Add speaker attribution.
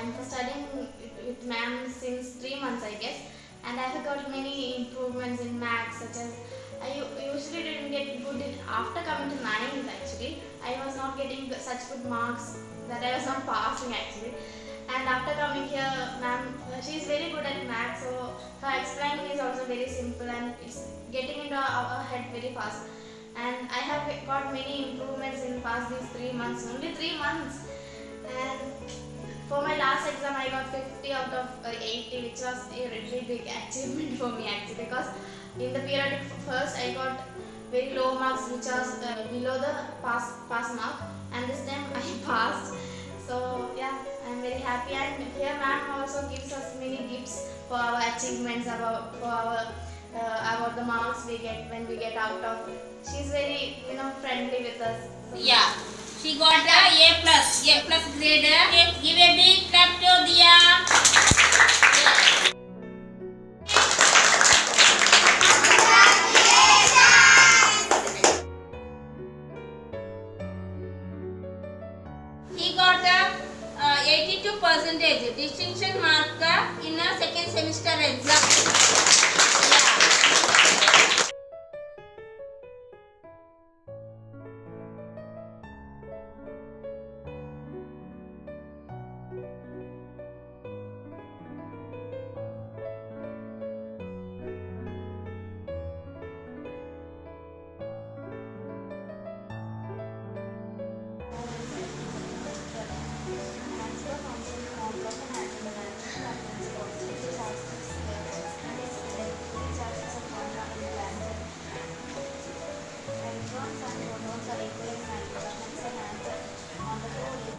Speaker 1: I'm studying with ma'am since 3 months, I guess, and I have got many improvements in maths, such as I usually didn't get good after coming to 9th actually. I was not getting such good marks that I was not passing actually. And after coming here, ma'am, she is very good at maths, so her explaining is also very simple and it's getting into our head very fast. And I have got many improvements in past these 3 months, only 3 months. And for my last exam, I got 50 out of 80, which was a really big achievement for me actually, because in the periodic first I got very low marks, which was below the pass mark, and this time I passed. So yeah, I'm very happy. And here ma'am also gives us many gifts for our achievements, about the marks we get when we get out of. She's very friendly with us. So
Speaker 2: yeah, she got A plus grade. Give a big clap to Dia. He got 82% distinction mark in a second semester exam. Yeah.